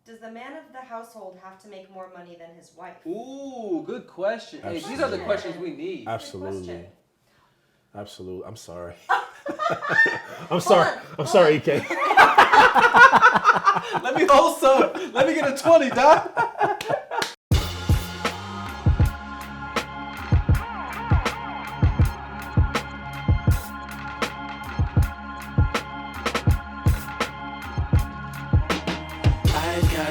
Does the man of the household have to make more money than his wife? Ooh, good question. Hey, these are the questions we need. Absolutely. Absolutely. I'm sorry. I'm sorry, EK. Let me hold some. Let me get a 20, Doc.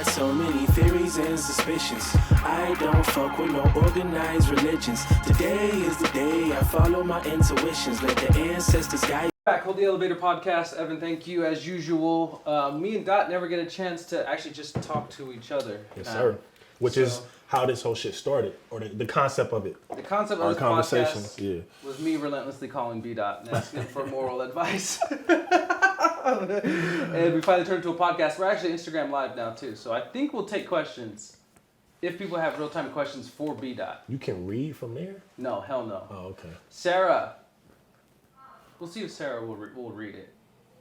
So many theories and suspicions. I don't fuck with no organized religions. Today is the day I follow my intuitions. Let the ancestors guide. Back, Hold the Elevator podcast. Evan, thank you as usual. Me and Dot never get a chance to actually just talk to each other. Yes, sir. Which is how this whole shit started, or the concept of it. The concept of this podcast was me relentlessly calling Bdot and asking him for moral advice. And we finally turned into a podcast. We're actually Instagram Live now, too. So I think we'll take questions if people have real-time questions for Bdot. You can read from there? No, hell no. Oh, okay. Sarah. We'll see if Sarah will read it.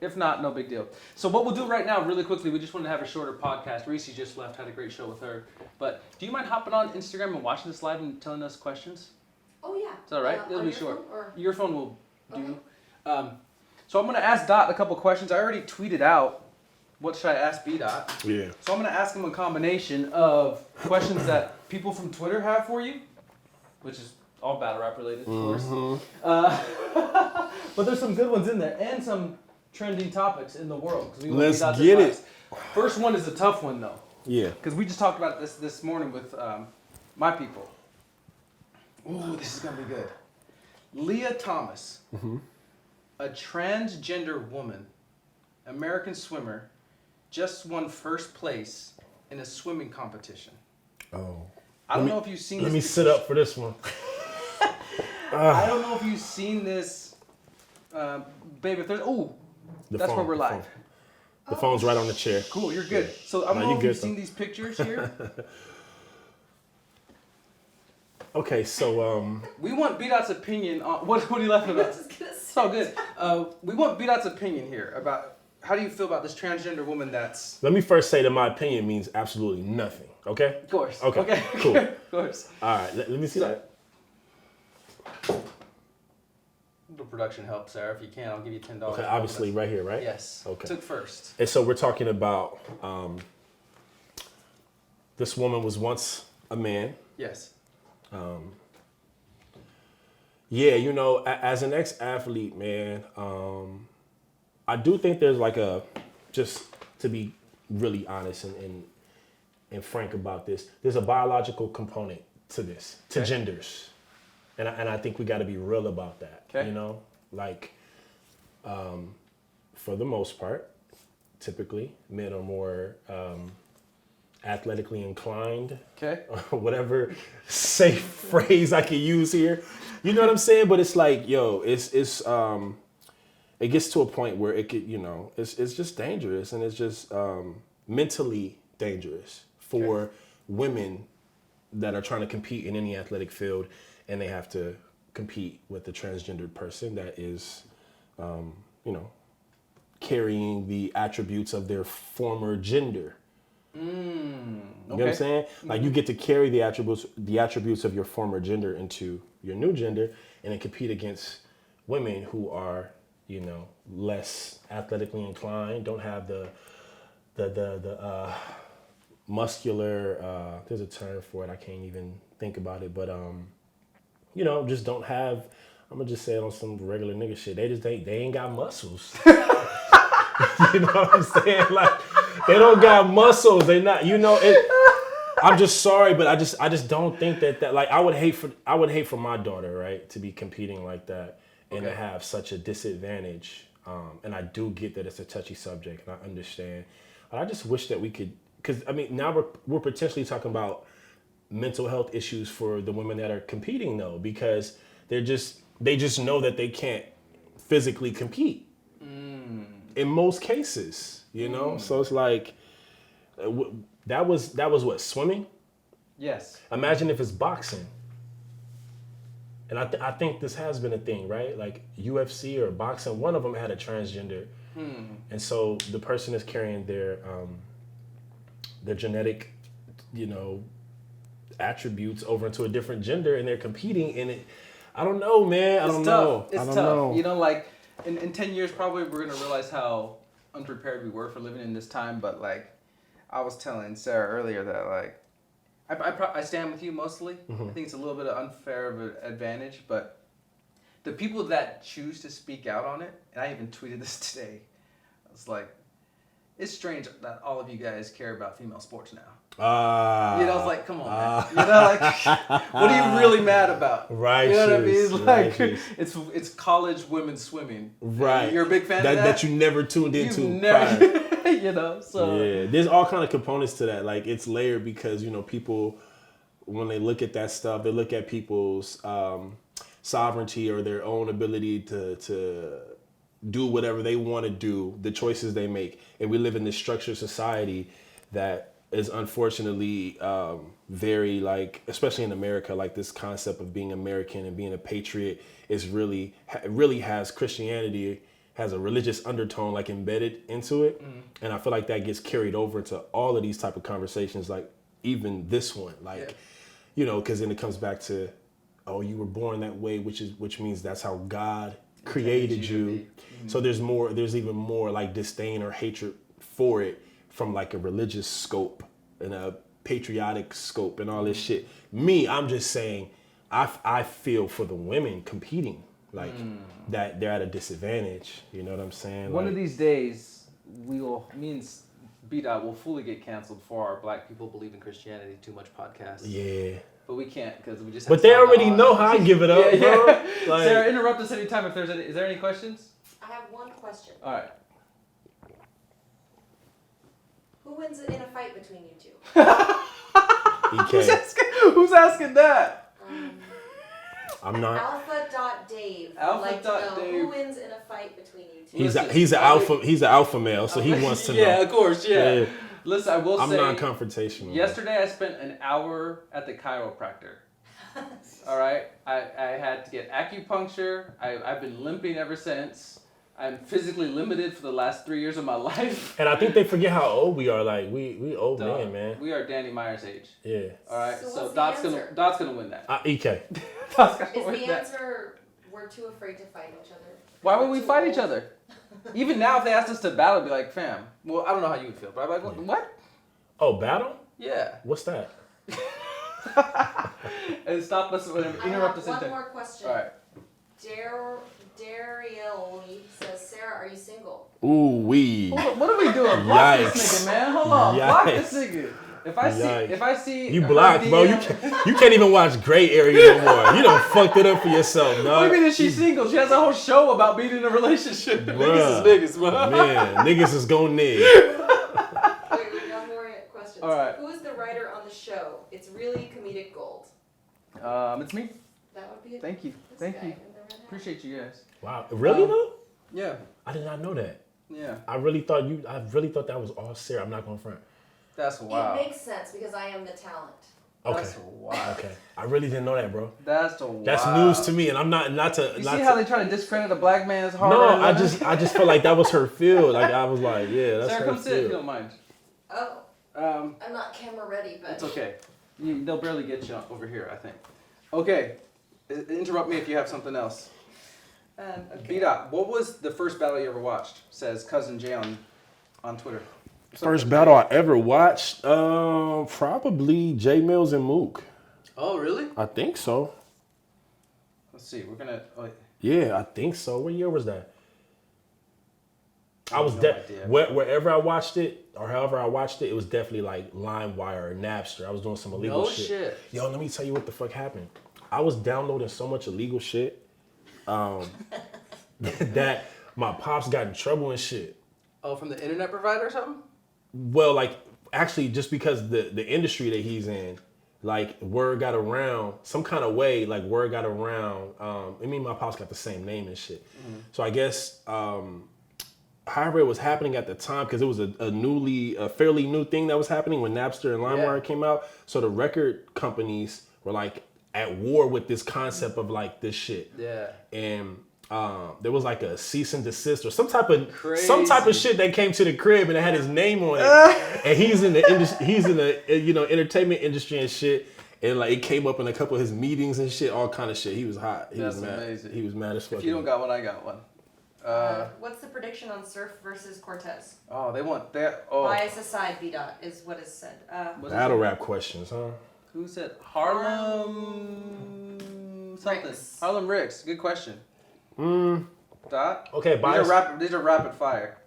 If not, no big deal. So what we'll do right now, really quickly, we just wanted to have a shorter podcast. Reese just left, had a great show with her. But do you mind hopping on Instagram and watching this live and telling us questions? Oh, yeah. Is that all right? It'll be short. Your phone will do. Okay. So I'm going to ask Dot a couple questions. I already tweeted out, what should I ask B-Dot? Yeah. So I'm going to ask him a combination of questions that people from Twitter have for you, which is all battle rap related, of course. But there's some good ones in there, and some trending topics in the world. Let's get it. First one is a tough one, though. Yeah. Because we just talked about this morning with my people. Ooh, this is going to be good. Leah Thomas. Mm-hmm. A transgender woman, American swimmer, just won first place in a swimming competition. Oh. I don't know if you've seen this. Let me sit up for this one. I don't know if you've seen this. Babe, if there's... Ooh, that's where we're live. The phone's right on the chair. Cool, you're good. So I don't know if you've seen these pictures here. Okay, so... we want B-Dot's opinion on... What are you laughing about? It's all good. We want B-Dot's opinion here about how do you feel about this transgender woman that's... Let me first say that my opinion means absolutely nothing, okay? Of course. Okay, cool. Of course. All right, let me see that. The production help, Sarah. If you can, I'll give you $10. Okay, obviously right here, right? Yes. Okay. Took first. And so we're talking about this woman was once a man. Yes. Yeah, you know, as an ex-athlete, man, I do think there's like just to be really honest and frank about this, there's a biological component to this, to genders. And I think we got to be real about that, you know? Like, for the most part, typically, men are more athletically inclined. Okay. Whatever safe phrase I can use here. You know what I'm saying? But it's like, yo, it gets to a point where it could, you know, it's just dangerous, and it's just mentally dangerous for women that are trying to compete in any athletic field, and they have to compete with a transgendered person that is, you know, carrying the attributes of their former gender. You know what I'm saying? Like, you get to carry the attributes of your former gender into your new gender, and then compete against women who are, you know, less athletically inclined, don't have the muscular, there's a term for it, I can't even think about it, but you know, just don't have, I'm gonna just say it on some regular nigga shit, they ain't got muscles. You know what I'm saying? Like, they don't got muscles. They not, you know, I'm just sorry, but I just don't think that like, I would hate for my daughter, right, to be competing like that and to have such a disadvantage. And I do get that it's a touchy subject, and I understand. But I just wish that we could, because I mean, now we're potentially talking about mental health issues for the women that are competing, though, because they just know that they can't physically compete in most cases, you know. So it's like that was what, swimming? Yes. Imagine if it's boxing. And I think this has been a thing, right? Like UFC or boxing, one of them had a transgender, and so the person is carrying their their genetic, attributes over into a different gender, and they're competing, and I don't know, man. I don't know. It's tough. Like in 10 years, probably we're gonna realize how unprepared we were for living in this time. But like, I was telling Sarah earlier that like, I stand with you mostly. Mm-hmm. I think it's a little bit of unfair of an advantage, but the people that choose to speak out on it, and I even tweeted this today. I was like, it's strange that all of you guys care about female sports now. It's like, come on, man. Like, what are you really mad about? Right. You know what I mean? It's like, it's college women's swimming. Right. You're a big fan of that? That you never tuned into. You've never, so. Yeah, there's all kind of components to that. Like, it's layered because, people, when they look at that stuff, they look at people's sovereignty or their own ability to do whatever they want to do, the choices they make. And we live in this structured society that is unfortunately very, like, especially in America, like this concept of being American and being a patriot is really has Christianity, has a religious undertone like embedded into it. And I feel like that gets carried over to all of these type of conversations, like even this one, like, because then it comes back to, oh, you were born that way, which means that's how God created you. So there's even more like disdain or hatred for it from like a religious scope and a patriotic scope and all this shit. I'm just saying, I feel for the women competing, like that they're at a disadvantage. You know what I'm saying? One of these days, me and Bdot will fully get canceled for our Black People Believe in Christianity Too Much podcast. Yeah. But we can't because we just. But they already know how I give it up, bro. Like, Sarah, interrupt us anytime if there's any. Is there any questions? I have one question. All right. Who wins in a fight between you two? Who's asking that? I'm not. Alpha.Dave. Alpha.Dave. Who wins in a fight between you two? He's an alpha male, so he wants to know. Yeah, of course, yeah. Listen, I will say. I'm non-confrontational. Yesterday, I spent an hour at the chiropractor. All right, I had to get acupuncture. I've been limping ever since. I'm physically limited for the last 3 years of my life. And I think they forget how old we are. Like we old men, man. We are Danny Meyer's age. Yeah. All right. So Dot's gonna win that. EK. Dot's gonna Is win the that. answer we're too afraid to fight each other? Why would we fight each other? Even now, if they asked us to battle, I'd be like, fam. Well, I don't know how you would feel, but I'd be like, what? Oh, battle? Yeah. What's that? And stop us whenever. Interrupt us One anytime. more question. All right. Dariel says, Sarah, are you single? Ooh wee. Hold on, what are we doing? Block this nigga, man. Hold on. Block Yikes. this nigga. If I see You her blocked, bro. DM You can't even watch Gray Area no more. You done fucked it up for yourself, dog. What do you mean is she single? She has a whole show about being in a relationship. Niggas is niggas, man. Man, niggas is gon' nig. Wait, we got more questions. All right. Who is the writer on the show? It's really comedic gold. It's me. That would be it. Thank you. This Thank guy you. in the red hat. Appreciate you guys. Wow. Really though? Yeah. I did not know that. Yeah. I really thought that was all Sarah. I'm not gonna front. That's wild. It makes sense because I am the talent. Okay. That's wild. Okay. I really didn't know that, bro. That's wild. That's news to me, and I'm not to. You not see to, how they try to discredit a black man's hard No, earned I living? just felt like that was her field. Like I was like, yeah, that's Sarah, her come sit if you field. don't mind. Oh, Um, I'm not camera ready, but it's okay. They'll barely get you over here, I think. Okay. Interrupt me if you have something else. okay. Bdot, what was the first battle you ever watched? Says Cousin Jay on Twitter. First battle I ever watched, probably J Mills and Mook. Oh, really? I think so. Let's see. We're gonna. Oh, Yeah, I think so. What year was that? I was no idea. wherever I watched it, or however I watched it, it was definitely like LimeWire or Napster. I was doing some illegal no shit. shit. Yo, let me tell you what the fuck happened. I was downloading so much illegal shit that my pops got in trouble and shit. Oh, from the internet provider or something? Well, like actually, just because the industry that he's in, like word got around some kind of way. Like word got around. I mean, my pops got the same name and shit. Mm-hmm. So I guess. However, it was happening at the time because it was a fairly new thing that was happening when Napster and LimeWire came out. So the record companies were like at war with this concept of like this shit. Yeah. And there was like a cease and desist or some type of shit that came to the crib and it had his name on it. And he's in the entertainment industry and shit. And like it came up in a couple of his meetings and shit, all kind of shit. He was hot. He was mad. Amazing. He was mad as fuck. If you don't got one, I got one. What's the prediction on Surf versus Cortez? Oh, they want that. Oh, Bias aside, Bdot is what is said. battle rap questions, huh? Who said Harlem? Something. Ricks. Harlem Ricks. Good question. Dot. Okay, bias. These are rapid fire.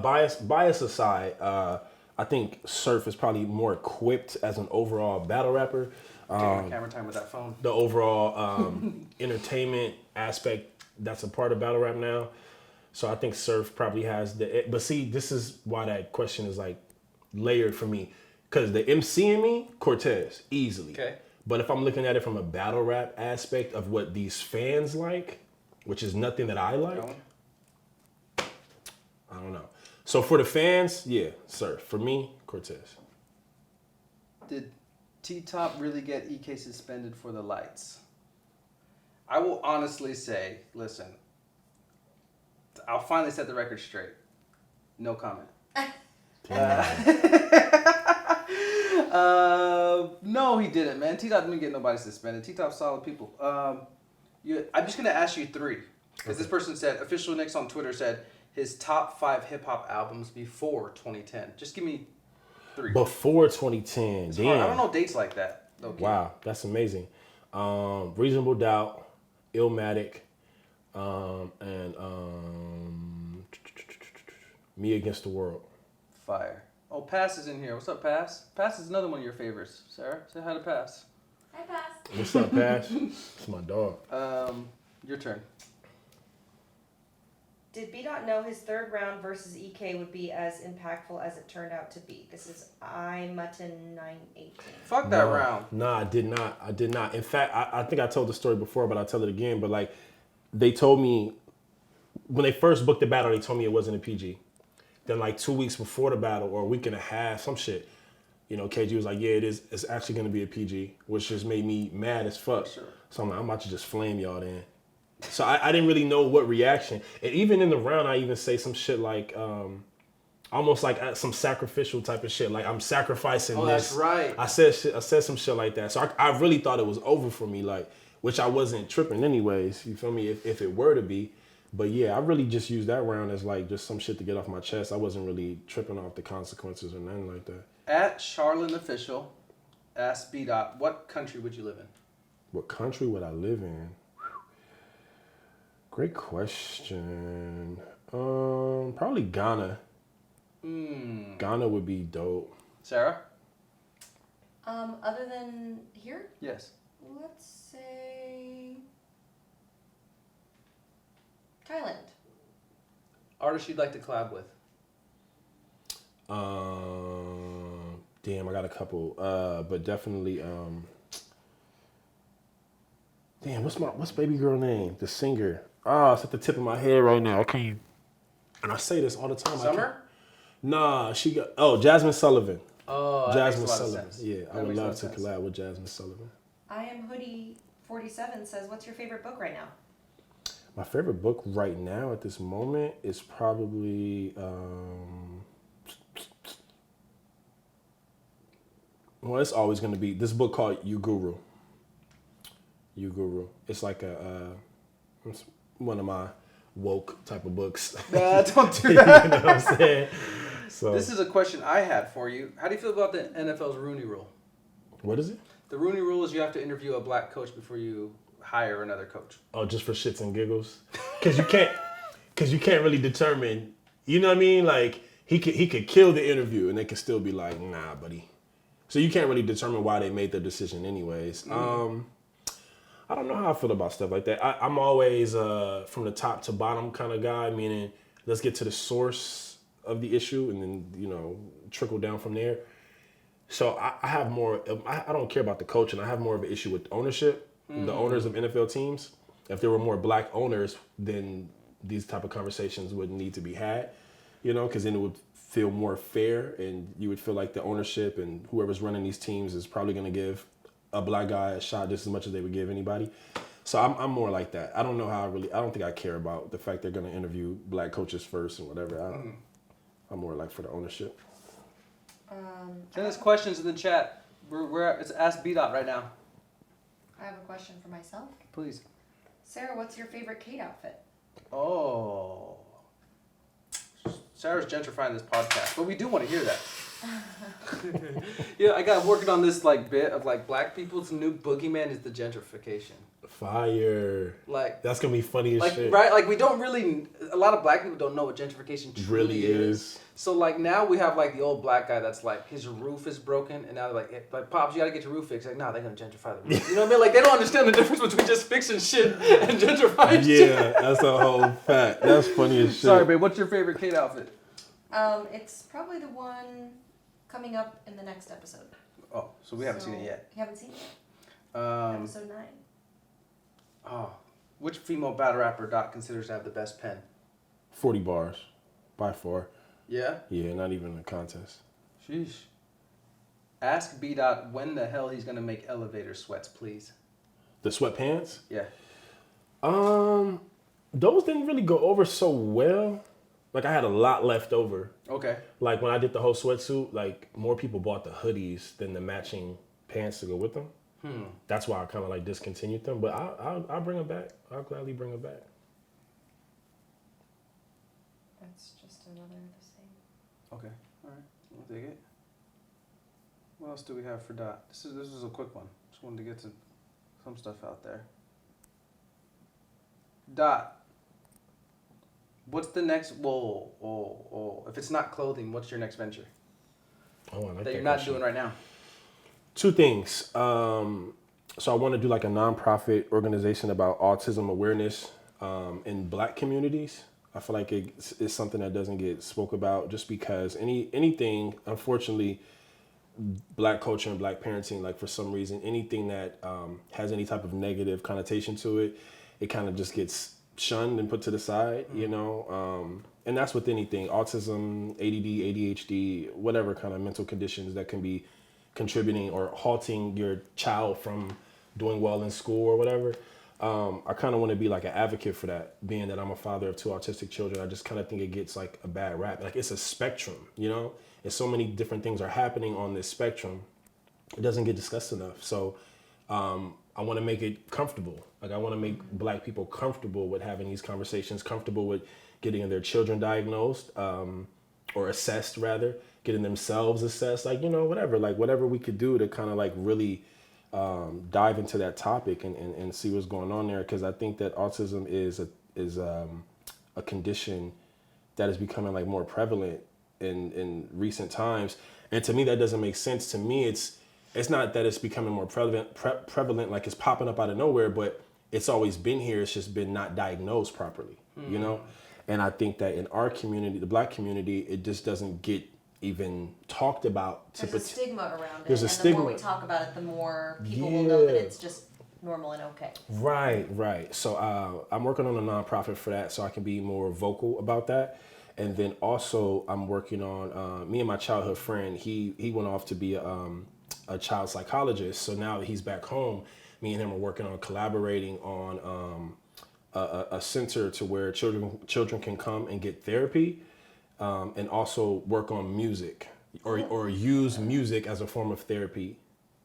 Bias aside, I think Surf is probably more equipped as an overall battle rapper. Camera time with that phone. The overall entertainment aspect that's a part of battle rap now. So I think Surf probably has but see, this is why that question is like layered for me. Because the MC in me, Cortez, easily. Okay. But if I'm looking at it from a battle rap aspect of what these fans like, which is nothing that I like, I don't know. So for the fans, yeah, Surf. For me, Cortez. Did T-Top really get EK suspended for the lights? I will honestly say, listen, I'll finally set the record straight. No comment. No, he didn't, man. T-Top didn't get nobody suspended. T-Top's solid people. I'm just going to ask you three. Because this person said, Official Nick's on Twitter said, his top 5 hip-hop albums before 2010. Just give me 3. Before 2010, damn. I don't know dates like that. Okay. Wow, that's amazing. Reasonable Doubt, Illmatic, and Me Against the World. Fire. Oh, Pass is in here. What's up, Pass? Pass is another one of your favorites. Sarah, say hi to Pass. Hi, Pass. What's up, Pass? It's my dog. Your turn. Did Bdot know his third round versus EK would be as impactful as it turned out to be? This is iMutton918. Fuck that round. Nah, I did not. In fact, I think I told the story before, but I'll tell it again. But like, they told me, when they first booked the battle, they told me it wasn't a PG. Then like 2 weeks before the battle, or a week and a half, some shit, KG was like, yeah, it is. It's actually going to be a PG, which just made me mad as fuck. Sure. So I'm like, I'm about to just flame y'all then. So I didn't really know what reaction. And even in the round, I even say some shit like, almost like some sacrificial type of shit. Like, I'm sacrificing this. Oh, that's right. I said some shit like that. So I really thought it was over for me, like, which I wasn't tripping anyways. You feel me? If it were to be. But yeah, I really just used that round as like just some shit to get off my chest. I wasn't really tripping off the consequences or nothing like that. At Charlene Official, ask Bdot, what country would you live in? What country would I live in? Great question. Probably Ghana. Ghana would be dope. Sarah? Other than here, Yes. let's say Thailand. Artist you'd like to collab with? Damn, I got a couple. But definitely damn, what's baby girl name? The singer. It's at the tip of my head right now. I can't. And I say this all the time. Summer? Nah, Jasmine Sullivan. Oh, Jasmine that makes a lot Sullivan. of sense. Yeah, That I would makes love to collab with Jasmine Sullivan. I am Hoodie 47 says, what's your favorite book right now? My favorite book right now at this moment is probably well, it's always going to be this book called You Guru. You Guru. It's like it's one of my woke type of books. Nah, don't do You that. know what I'm saying? So This is a question I had for you. How do you feel about the NFL's Rooney Rule? what is it? The Rooney Rule is you have to interview a black coach before you hire another coach. Oh, just for shits and giggles? Because you can't really determine. You know what I mean? Like he could kill the interview and they could still be like, nah, buddy. So you can't really determine why they made their decision anyways. I don't know how I feel about stuff like that. I'm always from the top to bottom kind of guy, meaning let's get to the source of the issue and then, trickle down from there. So I have more, I don't care about the coaching. I have more of an issue with ownership, the owners of NFL teams. If there were more black owners, then these type of conversations wouldn't need to be had, because then it would feel more fair and you would feel like the ownership and whoever's running these teams is probably going to give a black guy a shot just as much as they would give anybody. So I'm more like that. I don't know how I don't think I care about the fact they're going to interview black coaches first and whatever. I'm more like for the ownership. Send us questions in the chat. It's Ask Bdot right now. I have a question for myself. Please. Sarah, what's your favorite Kate outfit? Oh. Sarah's gentrifying this podcast, but we do want to hear that. Yeah, I got working on this like bit of like black people's new boogeyman is the gentrification. Fire. Like that's gonna be funny as like, shit. Right? Like we don't really. A lot of black people don't know what gentrification truly is. So like now we have like the old black guy that's like his roof is broken, and now they're like Pops, you gotta get your roof fixed. Like, nah, they're gonna gentrify the roof. You know what I mean? Like they don't understand the difference between just fixing shit and gentrifying shit. Yeah, that's a whole fact. That's funny as shit. Sorry, babe. What's your favorite Kate outfit? It's probably the one coming up in the next episode. Oh, so we haven't seen it yet. You haven't seen it? Episode 9. Oh, which female battle rapper Dot considers to have the best pen? 40 bars, by far. Yeah? Yeah, not even a contest. Sheesh. Ask Bdot when the hell he's gonna make elevator sweats, please. The sweatpants? Yeah. Those didn't really go over so well. Like I had a lot left over. Okay. Like when I did the whole sweatsuit, like more people bought the hoodies than the matching pants to go with them. That's why I kind of like discontinued them. But I'll bring them back. I'll gladly bring them back. That's just another the same. Okay. All right. I'll take it. What else do we have for Dot? This is a quick one. Just wanted to get to some stuff out there. Dot. What's the next? Whoa. If it's not clothing, what's your next venture? Oh, I like that you're not doing right now. Two things. So I want to do like a nonprofit organization about autism awareness in black communities. I feel like it's something that doesn't get spoke about just because anything, unfortunately, black culture and black parenting, like for some reason, anything that has any type of negative connotation to it, it kind of just gets shunned and put to the side, you know? And that's with anything, autism, ADD, ADHD, whatever kind of mental conditions that can be contributing or halting your child from doing well in school or whatever. I kind of want to be like an advocate for that, being that I'm a father of 2 autistic children. I just kind of think it gets like a bad rap. Like it's a spectrum, you know, and so many different things are happening on this spectrum. It doesn't get discussed enough. So I want to make it comfortable. Like I want to make black people comfortable with having these conversations, comfortable with getting their children diagnosed or assessed rather, getting themselves assessed, like, you know, whatever we could do to kind of like really dive into that topic and see what's going on there. Because I think that autism is a condition that is becoming like more prevalent in recent times. And to me, that doesn't make sense. To me, it's not that it's becoming more prevalent, like it's popping up out of nowhere, but it's always been here. It's just been not diagnosed properly, you know? And I think that in our community, the black community, it just doesn't get even talked about. There's a stigma around it. There's a and stigma. The more we talk about it, the more people will know that it's just normal and okay. Right. So I'm working on a nonprofit for that so I can be more vocal about that. And then also I'm working on, me and my childhood friend, he went off to be a child psychologist. So now that he's back home, me and him are working on collaborating on a center to where children can come and get therapy, and also work on music or use music as a form of therapy,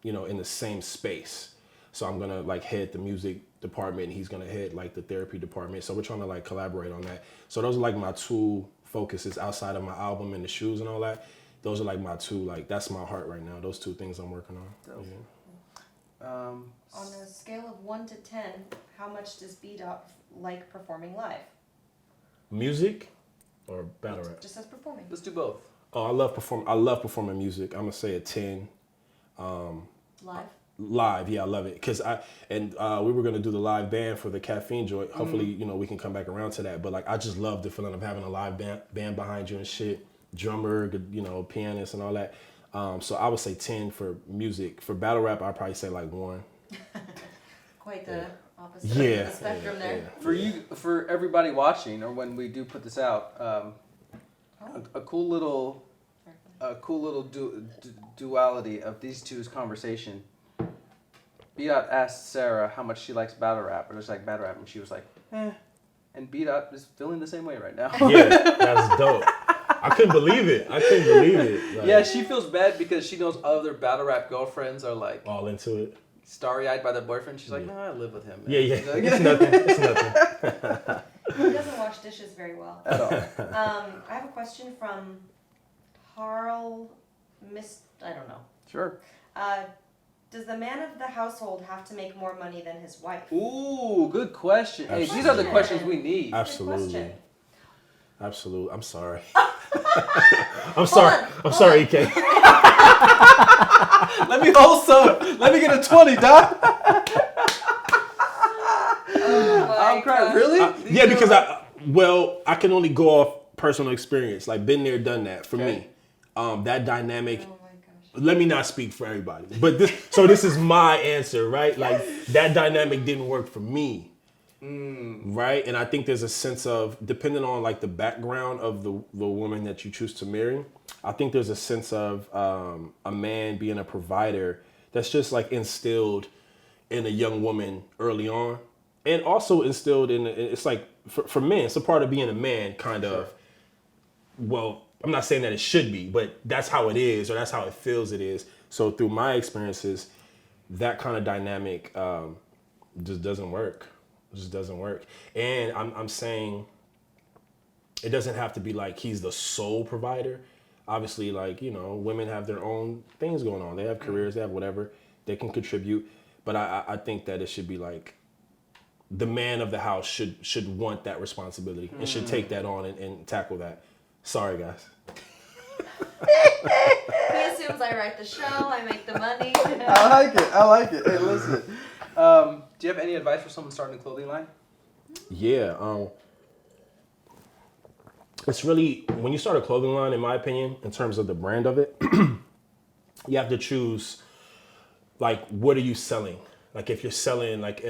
you know, in the same space. So I'm gonna like head the music department, and he's gonna head like the therapy department. So we're trying to like collaborate on that. So those are like my 2 focuses outside of my album and the shoes and all that. Those are like my 2, like that's my heart right now. Those 2 things I'm working on. Yeah. On a scale of 1 to 10, how much does Bdot like performing live? Music or battle rap? Just as performing. Let's do both. Oh, I love performing music. I'm gonna say a 10. Live, yeah, I love it. Cause we were gonna do the live band for the caffeine joint. Hopefully, you know, we can come back around to that. But like, I just love the feeling of having a live band behind you and shit, drummer, you know, pianist and all that. So I would say 10 for music. For battle rap, I'd probably say like 1. Quite the opposite of the spectrum there. For everybody watching, or when we do put this out, a cool little duality of these two's conversation Bdot asked Sarah how much she likes battle rap, or just like battle rap, and she was like, eh. And Bdot is feeling the same way right now. Yeah, that's dope. I couldn't believe it. Like, yeah, she feels bad because she knows other battle rap girlfriends are like all into it. Starry-eyed by their boyfriend. She's like, no, I live with him. Man. Yeah. Like, It's nothing. It's nothing. He doesn't wash dishes very well. At all. I have a question from Harl I don't know. Sure. Does the man of the household have to make more money than his wife? Ooh, good question. Hey, these are the questions we need. Absolutely. Absolutely. I'm sorry. I'm sorry, EK. Let me hold some. Let me get a 20, Doc. I'm crying. Really? Yeah, because I can only go off personal experience. Like, been there, done that for me. That dynamic. Oh my gosh. Let me not speak for everybody, but this is my answer, right? Like, that dynamic didn't work for me. Right? And I think there's a sense of, depending on like the background of the woman that you choose to marry, I think there's a sense of a man being a provider that's just like instilled in a young woman early on, and also instilled in it's like for men, it's a part of being a man, kind of. Well, I'm not saying that it should be, but that's how it is, or that's how it feels it is. So through my experiences, that kind of dynamic just doesn't work. It just doesn't work. And I'm saying it doesn't have to be like he's the sole provider. Obviously, like, you know, women have their own things going on. They have careers, they have whatever. They can contribute. But I think that it should be like the man of the house should want that responsibility and should take that on and tackle that. Sorry, guys. He assumes I write the show, I make the money. I like it. Hey, listen. Do you have any advice for someone starting a clothing line? Yeah. It's really, when you start a clothing line, in my opinion, in terms of the brand of it, you have to choose, like, what are you selling? Like, if you're selling, like,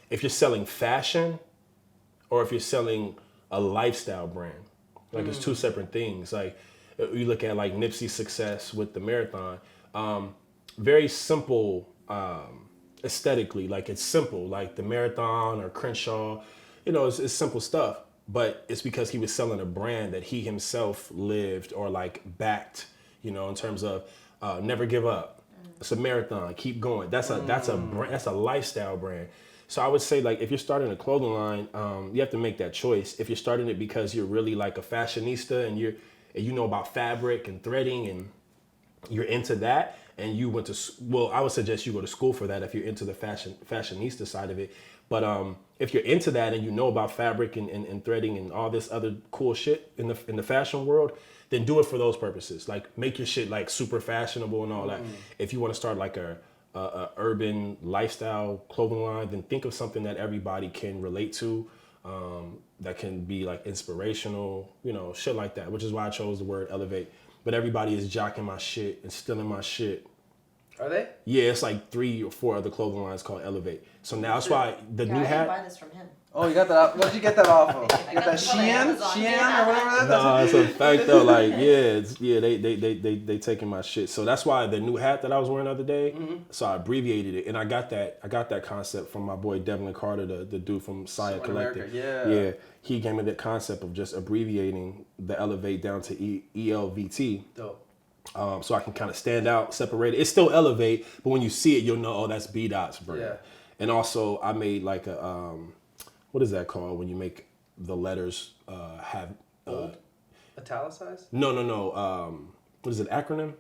if you're selling fashion, or if you're selling a lifestyle brand. Like, it's two separate things. Like, you look at, like, Nipsey's success with the marathon. Very simple, aesthetically. Like, it's simple. Like, the marathon or Crenshaw, you know, it's simple stuff. But it's because he was selling a brand that he himself lived or, like, backed, you know, in terms of never give up. It's a marathon. Keep going. That's a brand. That's a lifestyle brand. So I would say, like, if you're starting a clothing line, you have to make that choice. If you're starting it because you're really like a fashionista and you know about fabric and threading and you're into that, and you went to, well, I would suggest you go to school for that if you're into the fashionista side of it. But if you're into that and you know about fabric and threading and all this other cool shit in the fashion world, then do it for those purposes. Like, make your shit like super fashionable and all that. If you want to start like a urban lifestyle clothing line, then think of something that everybody can relate to, that can be like inspirational, you know, shit like that, which is why I chose the word elevate. But everybody is jocking my shit and stealing my shit. Are they? Yeah, it's like 3 or 4 other clothing lines called Elevate. So now that's why the new I hat. didn't buy this from him. Oh, you got that off. Where'd you get that off of? I You got got that it from Shein? Amazon. Shein or whatever that No, is? it's a fact though. Like, they taking my shit. So that's why the new hat that I was wearing the other day. So I abbreviated it, and I got that concept from my boy Devlin Carter, the dude from Saya Collective. Yeah. He gave me the concept of just abbreviating the Elevate down to ELVT. Dope. So I can kind of stand out, separate it. It's still Elevate, but when you see it, you'll know, oh, that's Bdot's brand. Yeah. And also, I made like a, what is that called when you make the letters have... Bold? Italicized? No. What is it, acronym?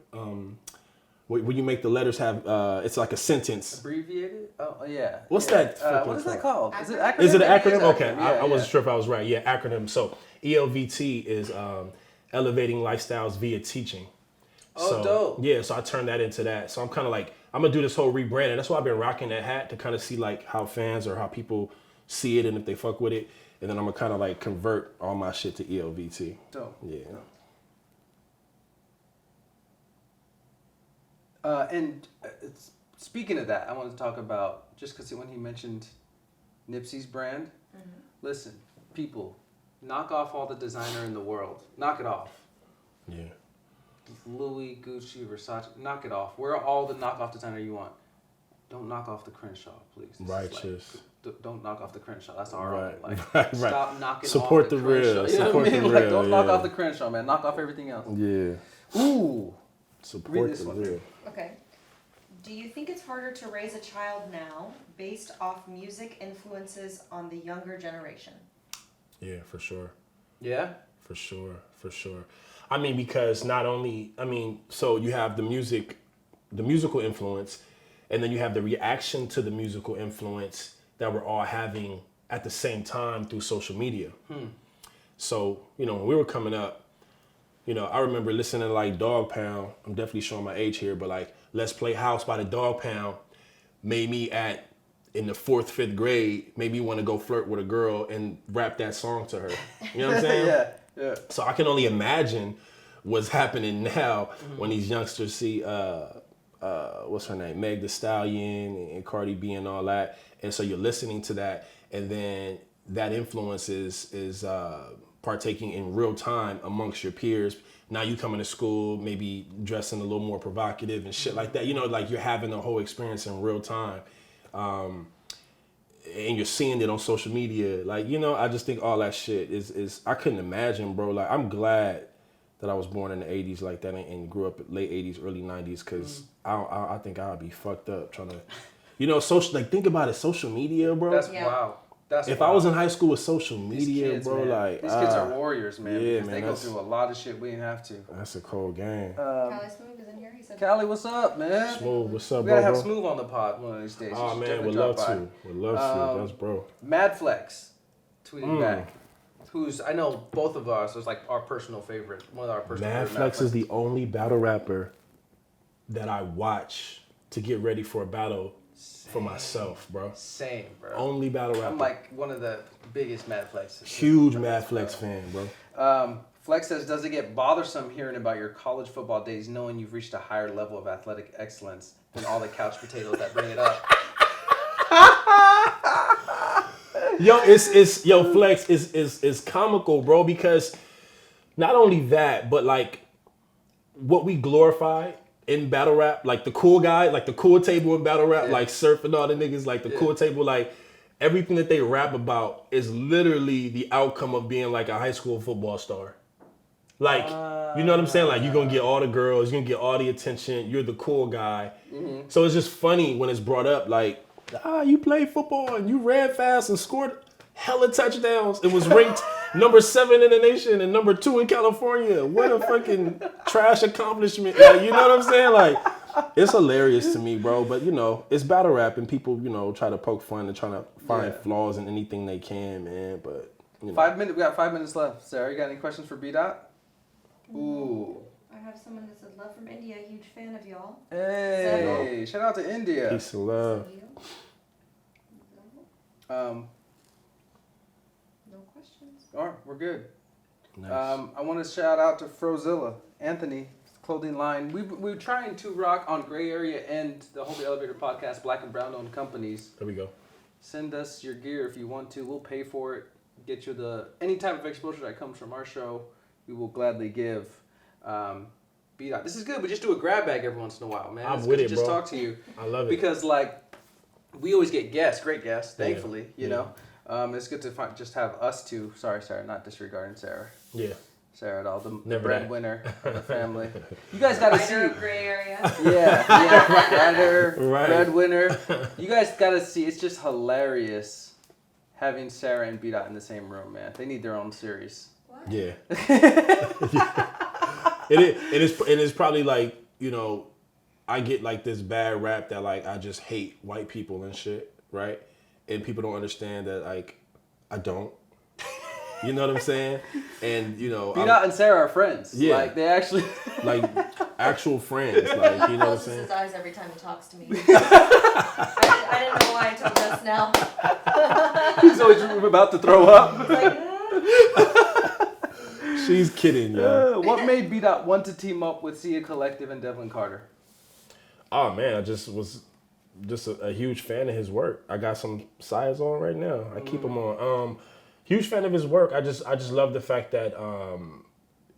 When you make the letters have, it's like a sentence. Abbreviated? Oh, yeah. What's Yeah. that? What is that called? Is it acronym? Is it an It acronym? is Okay, acronym. I wasn't sure if I was right. Yeah, acronym. So ELVT is Elevating Lifestyles Via Teaching. Oh, So, dope. Yeah, so I turned that into that. So I'm kind of like, I'm going to do this whole rebranding. That's why I've been rocking that hat, to kind of see like how fans or how people see it and if they fuck with it. And then I'm going to kind of like convert all my shit to ELVT. Dope. Yeah. Speaking of that, I want to talk about, just because when he mentioned Nipsey's brand, listen, people, knock off all the designer in the world. Knock it off. Yeah. Louis, Gucci, Versace, knock it off. Wear all the knockoff designer you want. don't knock off the Crenshaw, please. This is Righteous. like, don't knock off the Crenshaw. That's our Right, own. Like, right. stop knocking Support off the the Crenshaw. real. You know Support what I mean? the Like, real, don't knock yeah. off the Crenshaw, man. Knock off everything else. Yeah. Ooh. Support this the one. real. Okay. Do you think it's harder to raise a child now based off music influences on the younger generation? Yeah, for sure. Yeah. For sure. I mean, because not only, so you have the musical influence, and then you have the reaction to the musical influence that we're all having at the same time through social media. So, when we were coming up, I remember listening to like Dog Pound. I'm definitely showing my age here, but like Let's Play House by the Dog Pound made me in the 4th, 5th grade, made me want to go flirt with a girl and rap that song to her. You know what I'm saying? Yeah. So I can only imagine what's happening now when these youngsters see what's her name, Meg Thee Stallion and Cardi B and all that, and so you're listening to that, and then that influence is partaking in real time amongst your peers. Now you coming to school, maybe dressing a little more provocative and shit like that. Like you're having the whole experience in real time, and you're seeing it on social media. Like I just think all that shit is I couldn't imagine, bro. Like I'm glad that I was born in the 80s like that and grew up late 80s, early 90s, because I think I'd be fucked up trying to, social, like think about it, social media, bro. That's Yeah. wow. If I was in high school with social These media, kids, bro, man. like these kids are warriors, man. yeah, because man, they go that's- through a lot of shit we didn't have to. that's a cold game. Callie Smooth is in here. He said, Callie, what's up, man? Smooth, what's up, We gotta bro? have Smooth on the pod one of these days. You Oh should man, definitely would drop love by. to. Would love to. That's bro. Mad Flex tweeted back. Who's I know both of us was like our personal favorite. One of our personal Mad favorite. Flex is the only battle rapper that I watch to get ready for a battle for myself, bro. Same, bro. Only battle rapper. I'm like one of the biggest Mad Flex. huge Mad Flex fan, bro. Flex says, does it get bothersome hearing about your college football days knowing you've reached a higher level of athletic excellence than all the couch potatoes that bring it up? Yo, Flex is comical, bro, because not only that, but like what we glorify in battle rap, like the cool guy, like the cool table in battle rap, like Surf and all the niggas, like the cool table, like everything that they rap about is literally the outcome of being like a high school football star. Like, you know what I'm saying? Like, you're going to get all the girls, you're going to get all the attention, you're the cool guy. So it's just funny when it's brought up, like, you played football and you ran fast and scored hella touchdowns. It was ranked number 7 in the nation and number 2 in California. What a fucking trash accomplishment. Like, you know what I'm saying? Like, it's hilarious to me, bro. But, it's battle rap and people, try to poke fun and trying to find flaws in anything they can, man. But, 5 minutes. We got 5 minutes left. Sarah, you got any questions for Bdot? Ooh. I have someone that said, love from India, huge fan of y'all. Hey, shout out to India. Peace and love. No questions. All right, we're good. Nice. I want to shout out to Frozilla, Anthony, clothing line. We're trying to rock on Gray Area and the Holy Elevator podcast, Black and Brown owned companies. There we go. Send us your gear if you want to. We'll pay for it. Get you any type of exposure that comes from our show, we will gladly give. Bdot. This is good, but just do a grab bag every once in a while, man. I'm It's with good it, to just bro. talk to you. I love it. Because, we always get guests, great guests, thankfully, you Yeah. know. It's good to just have us two. Sorry, Sarah, not disregarding Sarah. Yeah. Sarah at all, the Never breadwinner of the family. You guys got to see. Minor gray area. Writer, Right. breadwinner. You guys got to see. It's just hilarious having Sarah and Bdot in the same room, man. They need their own series. What? Yeah. It is probably like, I get like this bad rap that like I just hate white people and shit, right? And people don't understand that like I don't. You know what I'm saying? And Bdot and Sarah are friends. Yeah. Like they actually like actual friends, like you know what I'm Closes saying? his eyes every time he talks to me. I didn't know why until just now. He's always about to throw up. Like, She's kidding, yo. What made Bdot want to team up with Sia Collective and Devlin Carter? Oh man, I just was a huge fan of his work. I got some size on right now. I keep them on. Huge fan of his work. I just love the fact that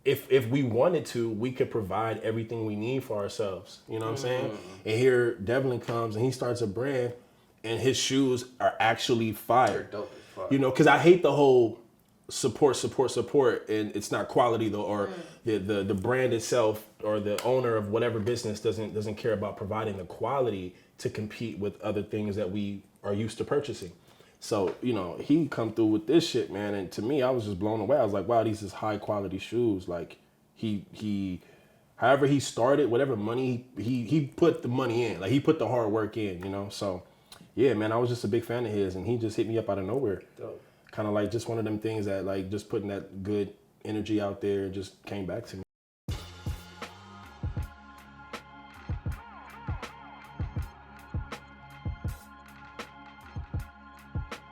if we wanted to, we could provide everything we need for ourselves. You know what I'm saying? And here Devlin comes and he starts a brand, and his shoes are actually fire. They're dope as fuck. You know, because I hate the whole support, and it's not quality though, or the brand itself or the owner of whatever business doesn't care about providing the quality to compete with other things that we are used to purchasing. So, you know, he come through with this shit, man, and to me, I was just blown away. I was like, wow, these is high quality shoes. Like he however he started, whatever money he put the money in, like he put the hard work in, you know. So yeah, man, I was just a big fan of his, and he just hit me up out of nowhere. Dope. Kind of like just one of them things that like just putting that good energy out there just came back to me.